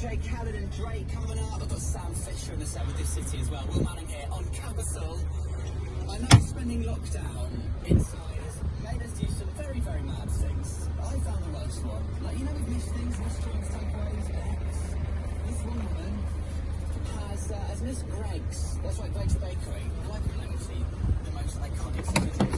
DJ Khaled and Drake coming up. I've got Sam Fisher in the set with this city as well. Will Manning here on Capital. I know spending lockdown inside has made us do some very, very mad things. I found the worst one. Like, you know, we've missed things, restaurants, takeaways, eggs. This one woman has missed Greg's. That's right, Greg's Bakery. Quite obviously the most iconic signature.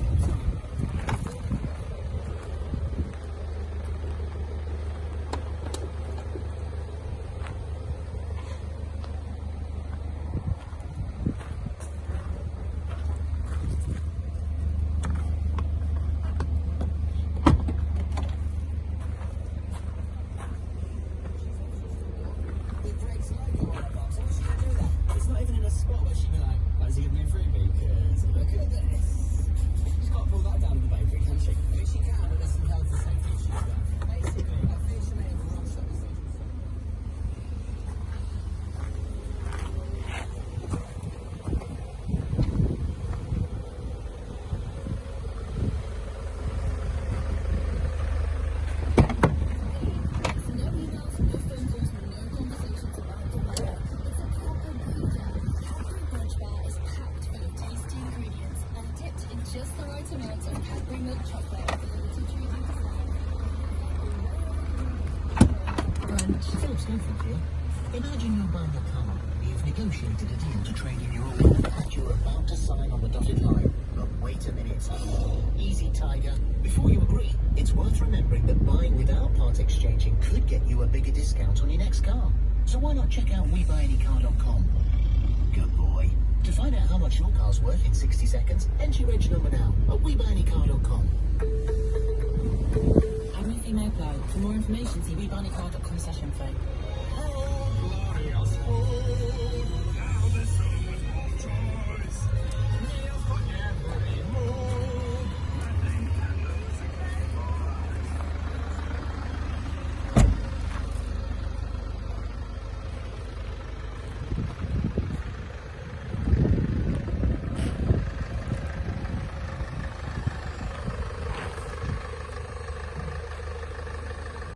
Just the right amount of Cadbury milk chocolate for the little Judy. Philip's Snowflake here. Imagine you're buying a car. You've negotiated a deal to trade in your own, and you're about to sign on the dotted line. But wait a minute. Easy, Tiger. Before you agree, it's worth remembering that buying without part exchanging could get you a bigger discount on your next car. So why not check out WeBuyAnyCar.com? Good boy. To find out how much your car's worth in 60 seconds, enter your reg number now at WeBuyAnyCar.com. Admin fee may apply. For more information, see WeBuyAnyCar.com/info. Oh, glorious food!